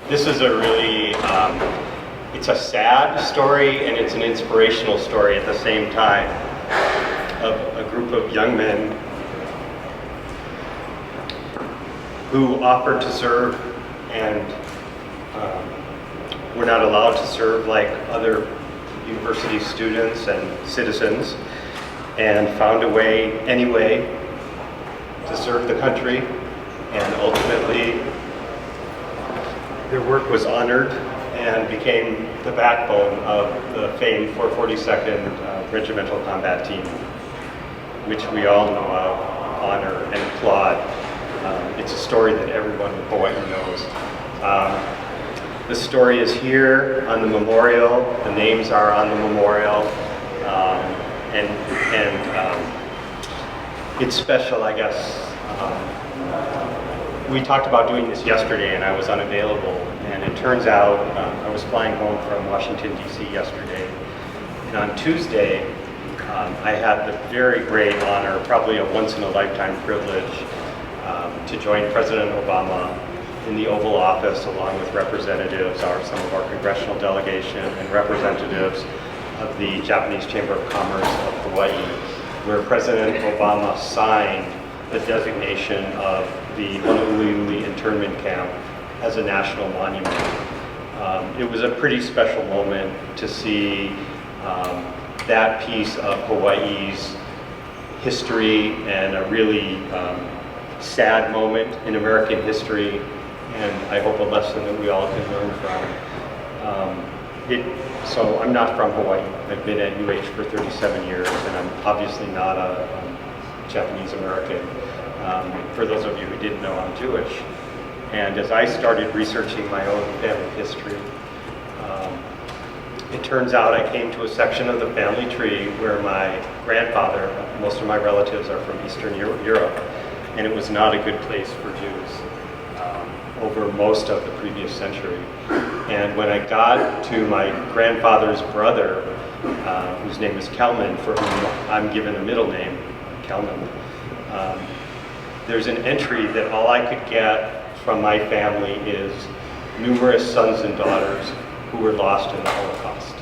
This is a really, it's a sad story and it's an inspirational story at the same time of a group of young men who offered to serve and were not allowed to serve like other university students and citizens, and found a way anyway to serve the country, and ultimately their work was honored and became the backbone of the famed 442nd Regimental Combat Team, which we all know of, honor, and applaud. It's a story that everyone in Hawaii knows. The story is here on the memorial. The names are on the memorial, and it's special, I guess. We talked about doing this yesterday, and I was unavailable. And it turns out I was flying home from Washington, D.C. yesterday, and on Tuesday, I had the very great honor, probably a once-in-a-lifetime privilege, to join President Obama in the Oval Office, along with representatives, some of our congressional delegation, and representatives of the Japanese Chamber of Commerce of Hawaii, where President Obama signed the designation of the Honolulu internment camp as a national monument. It was a pretty special moment to see that piece of Hawaii's history, and a really sad moment in American history, and I hope a lesson that we all can learn from. So I'm not from Hawaii. I've been at UH for 37 years, and I'm obviously not a Japanese American. For those of you who didn't know, I'm Jewish. And as I started researching my own family history, it turns out I came to a section of the family tree where my grandfather, most of my relatives are from Eastern Europe, and it was not a good place for Jews over most of the previous century. And when I got to my grandfather's brother, whose name is Kelman, for whom I'm given a middle name, Kelman, there's an entry that all I could get from my family is numerous sons and daughters who were lost in the Holocaust.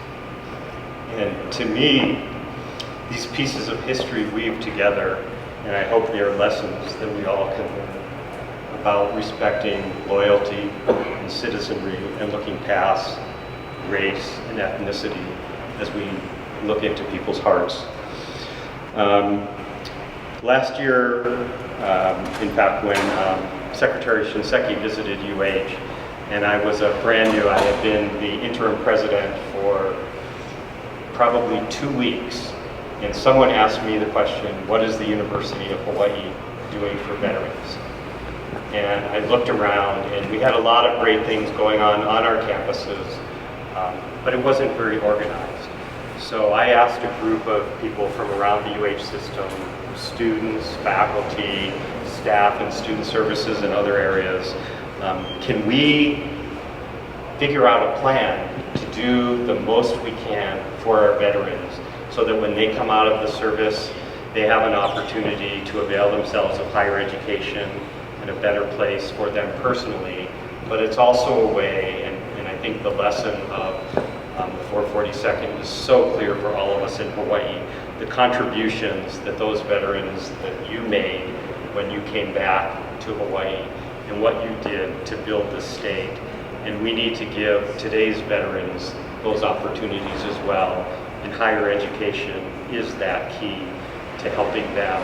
And to me, these pieces of history weave together, and I hope they are lessons that we all can learn about respecting loyalty and citizenry, and looking past race and ethnicity as we look into people's hearts. Last year, in fact, when Secretary Shinseki visited UH, and I was brand new, I had been the interim president for probably 2 weeks, and someone asked me the question, what is the University of Hawaii doing for veterans? And I looked around, and we had a lot of great things going on our campuses, but it wasn't very organized. So I asked a group of people from around the UH system, students, faculty, staff, and student services and other areas, can we figure out a plan to do the most we can for our veterans, so that when they come out of the service, they have an opportunity to avail themselves of higher education and a better place for them personally, but it's also a way, and I think the lesson of the 442nd is so clear for all of us in Hawaii, the contributions that those veterans that you made when you came back to Hawaii, and what you did to build this state. And we need to give today's veterans those opportunities as well, and higher education is that key to helping them,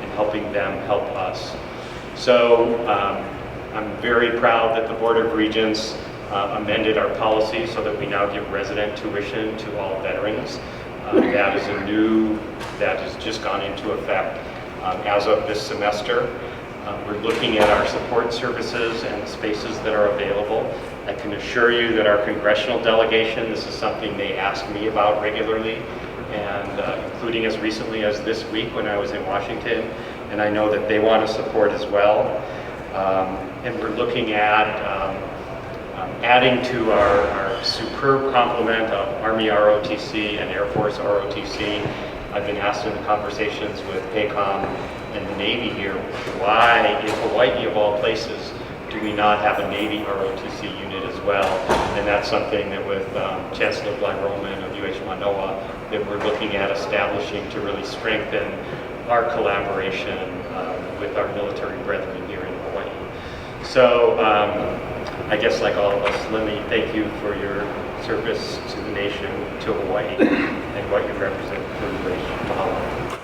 and helping them help us. So I'm very proud that the Board of Regents amended our policy so that we now give resident tuition to all veterans. That has just gone into effect as of this semester. We're looking at our support services and the spaces that are available. I can assure you that our congressional delegation, this is something they ask me about regularly, and including as recently as this week when I was in Washington, and I know that they want to support as well. And we're looking at adding to our superb complement of Army ROTC and Air Force ROTC. I've been asked in the conversations with PACOM and the Navy here, why in Hawaii of all places do we not have a Navy ROTC unit as well? And that's something that with Chancellor Roman of UH Manoa that we're looking at establishing to really strengthen our collaboration with our military brethren here in Hawaii. So I guess like all of us, let me thank you for your service to the nation, to Hawaii, and what you represent for UH. Mahalo.